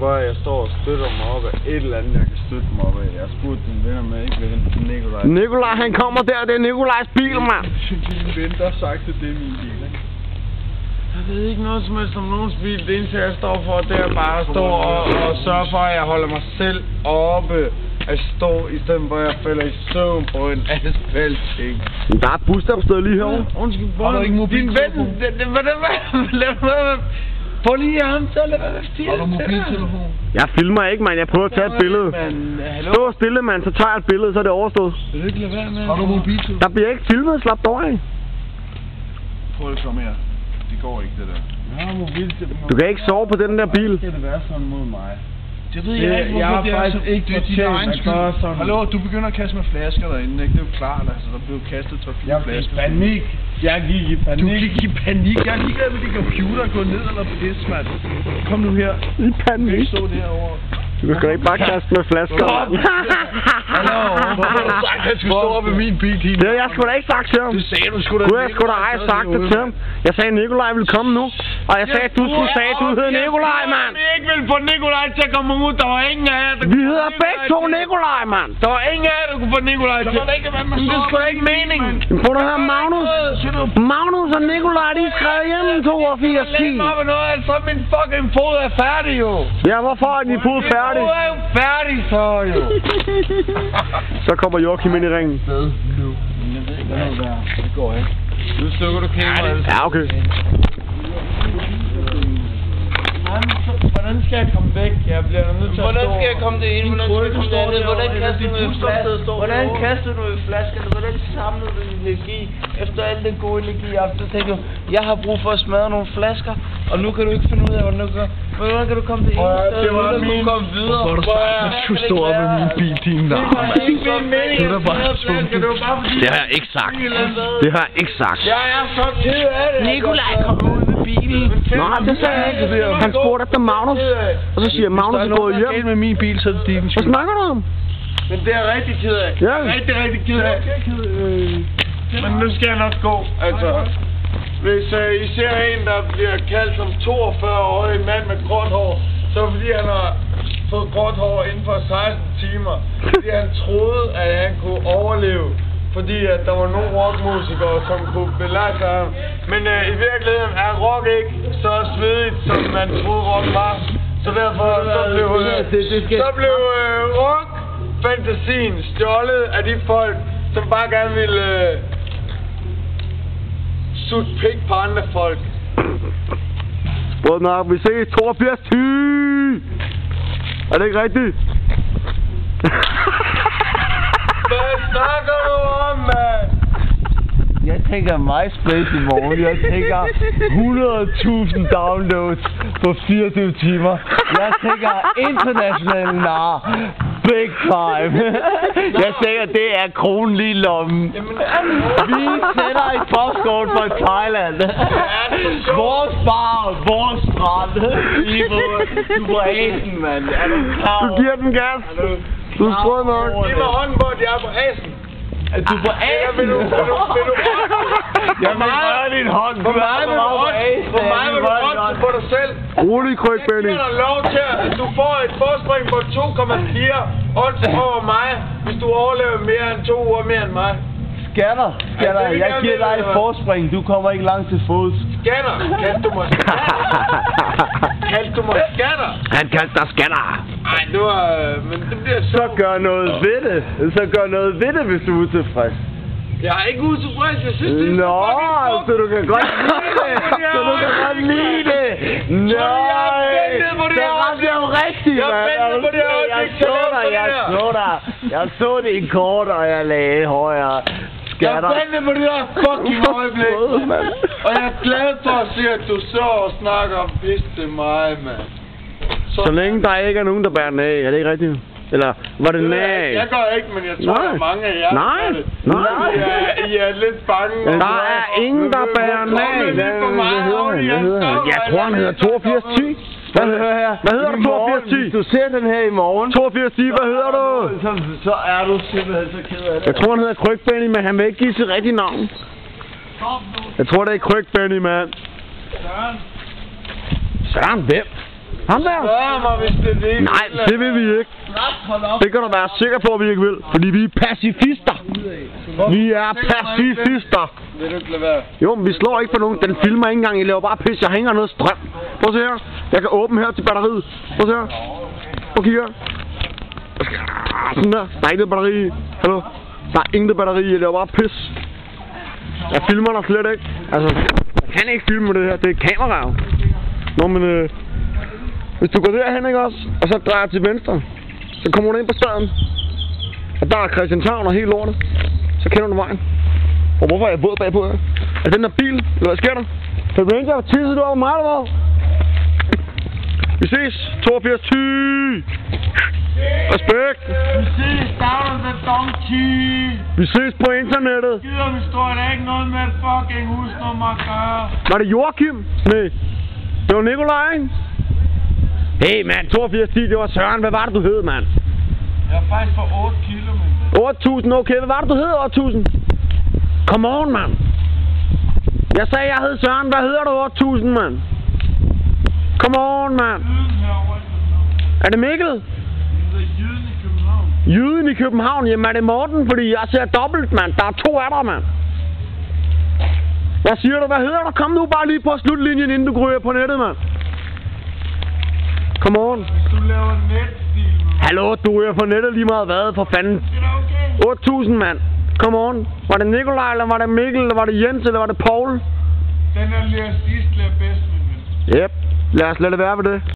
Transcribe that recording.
hvor jeg står og støtter mig op af et eller andet, jeg kan støtte mig op af. Jeg har spurgt dine venner, men jeg ikke vil hente til Nikolaj. Nikolaj, han kommer der, det er Nikolajs bil, mand. Dine venner, der har sagt, at det er min bil, ikke? Jeg ved ikke noget som helst om nogens bil. Det eneste, jeg står for, det er bare at stå og sørge for, at jeg holder mig selv oppe at stå, i stedet for at jeg falder i søvn på en asfaltting. Der er et busstopsted lige herovre. Undskyld, din ven, få lige ham til at lade være stille. Har du mobiltelefon? Jeg filmer ikke, mand. Jeg prøver at tage et billede. Stå stille, mand. Så tager jeg et billede, så er det overstået. Vil du ikke lade være med? Har du mobiltelefon? Der bliver ikke filmet. Slap dog af. Prøv at komme her. Det går ikke, det der. Jeg har mobiltelefon. Du kan ikke sove på den der bil. Skal det være sådan mod mig? Det ved jeg ikke, hvorfor det er så... Det er din egen skyld. Hallo, du begynder at kaste med flasker derinde, ikke? Det er jo klart, altså. Der blev kastet 3-4 flasker. Jeg gik i panik. Du gik i panik. Jeg er ligeglad med din computer. Gå ned eller på det, mand. Kom nu her. I Du kan panik. ikke stå derovre. Du kan sgu ikke bare kaste med flasker. Hallo, hvorfor har du sagt, at han skulle stå op i min bil? Det har jeg sgu da ikke sagt til ham. Det sagde du sgu da. Gud, jeg skulle da ej sagt det til ham. Jeg sagde, at Nikolaj ville komme nu. Og jeg sagde, at du skulle sige, at du hed Nikolaj, mand. Vi ikke ville få Nikolaj til at komme ud. Der var ingen af jer, der Vi hedder begge to Nikolaj, mand. Der var ingen af jer, der kunne få Nikolaj til. Men det er sgu da ikke meningen. Prøv at høre, Magnus og Nikolaj, de skrev hjem 82 Læg mig op med noget, altså min fucking fod er færdig jo. Ja, hvorfor er din fod færdig? Min fod er jo færdig så jo. Så kommer Joachim ind i ringen. Det går ikke. Nu slukker du kameraet. Ja, okay. Hvordan skal jeg komme væk? Jeg bliver nødt til at Hvordan skal jeg komme det ind? Hvordan skal jeg komme det andet? Hvordan kaster du i flaskerne? Hvordan samler du din energi efter al den gode energi jeg har haft? Så tænker du, jeg har brug for at smadre nogle flasker, og nu kan du ikke finde ud af, hvordan du gør. Men hvordan kan du komme det ind? Det var min komme videre. Hvor du sagt, at du skulle stå op med min bil, din navn. Det var ikke min mening. Det er bare tvunget. Det var bare fordi... Det har jeg ikke sagt. Det har jeg ikke sagt. Jeg er så ked af det. Nikolaj, kom ud med bilen. Nej, det sagde jeg ikke. Han spurgte efter Magnus. Og så siger jeg, Magnus er gået hjem. med min bil, så er det din Hvad skyld. snakker du om? Men det er jeg rigtig ked af. Ja. Rigtig ked af. Men nu skal jeg nok gå, altså. Hvis I ser en, der bliver kaldt som 42-årig mand med gråt hår, så fordi han har fået gråt hår inden for 16 timer. Fordi han troede, at han kunne overleve. Fordi at der var nogle rockmusikere, som kunne belejre ham. Men i virkeligheden er rock ikke så svedigt, som man troede rock var. Så derfor så blev rock-fantasien stjålet af de folk, som bare gerne ville sutte pik på andre folk. Brød nok, vi ses 82 10. Er det ikke rigtigt? Hvad snakker du om, mand? Jeg tænker MySpace i morgen. Jeg tænker 100.000 downloads på 24 timer. Jeg tænker international nar. Big time. Jeg tænker, det er kronen lige i lommen. Vi sender et postkort fra Thailand. Vores bar, vores strand. Du på asen, mand. Er du klar? Du giver den gas. Du er sprød nok. Giv mig hånden på, at jeg er på asen. Er du på asen? Vil du? Jeg vil røre din hånd. Hvor meget vil du rømme på dig selv? Rolig, Kryk, Benny. Jeg giver dig lov til, at du får et forspring på 2,4 odds over mig, hvis du overlever mere end 2 uger mere end mig. Scanner. Jeg giver dig et forspring. Du kommer ikke langt til fods. Scanner. Kaldte du mig scanner? Han kaldte dig scanner. Ej, det var... Men det bliver Så gør noget ved det. Så gør noget ved det, hvis du er utilfreds. Jeg er ikke utilfreds. Jeg synes, det er Nå, så du kan godt lide det. Så du kan godt lide det. Nej. Det ramte jeg jo rigtigt, mand. Jeg så det i kort, og jeg lagde højere. Jeg fandt på det der fucking øjeblik. Og jeg er glad for at se, at du så og snakker om pis til mig, mand. Så længe der ikke er nogen, der bærer den af. Er det ikke rigtigt? Eller var det nej? Jeg gør ikke, men jeg tror, der er mange af jer. Nej. I er lidt bange. Der er ingen, der bærer den af. Jeg tror, han hedder 8210. Hvad hedder du, 8210? Hvis du ser den her i morgen, 8210, hvad hedder du? så er du simpelthen så ked af det. Jeg tror, han hedder Kryk Benny, men han vil ikke give sit rigtige navn. Jeg tror, det er Kryk Benny, mand. Søren hvem? Ham der? Spørg mig, hvis det er det. Nej, det vil vi ikke. Det kan du være sikker på, at vi ikke vil. Fordi vi er pacifister. Vi er pacifister. Vil du ikke lade være? Jo, men vi slår ikke på nogen. Den filmer ikke engang. I laver bare pis. Jeg hænger noget strøm. Prøv at se her. Jeg kan åbne her til batteriet. Prøv at se her. Prøv at kigge her. Sådan der. Der er ikke noget batteri i. Hallo? Der er intet batteri i. Jeg laver bare pis. Jeg filmer dig slet ikke. Altså, jeg kan ikke filme det her. Det er kamera jo. Nå, men hvis du går derhen, ikke også? Og så drejer til venstre. Så kommer du ind på staden. Og der er Christianshavn og helt lortet. Så kender du vejen. Og hvorfor er jeg våd bagpå her? Er den der bil? Eller hvad sker der? Fed Ranger, tisser du over mig eller hvad? Vi ses. 82 ty. Respekt. Vi ses, down the donkey. Vi ses på internettet. Gider vi står der ikke noget med et fucking husnummer at gøre. Var det Joachim? Nej. Det var Nikolaj, ikke? Hey mand, 8210, det var Søren. Hvad var det, du hed, mand? Jeg er faktisk for 8 kilo, mand. 8.000, okay. Hvad var det, du hed, 8.000? Come on, mand. Jeg sagde, jeg hed Søren. Hvad hedder du, 8.000, mand? Come on, mand. Jyden herovre i København. Er det Mikkel? Det hedder Jyden i København. Jyden i København? Jamen er det Morten? Fordi jeg ser dobbelt, mand. Der er 2 af dig, mand. Hvad siger du? Hvad hedder du? Kom nu bare lige på slutlinjen, inden du ryger på nettet, mand. Come on. Hvis du laver netstil, mand. Hallo, du ryger på nettet lige meget hvad, for fanden. Det er da okay. 8.000, mand. Come on. Var det Nikolaj, eller var det Mikkel, eller var det Jens, eller var det Paul? Den er lige sidst, bedst, min ven. Yep. Lad os lade det være ved det.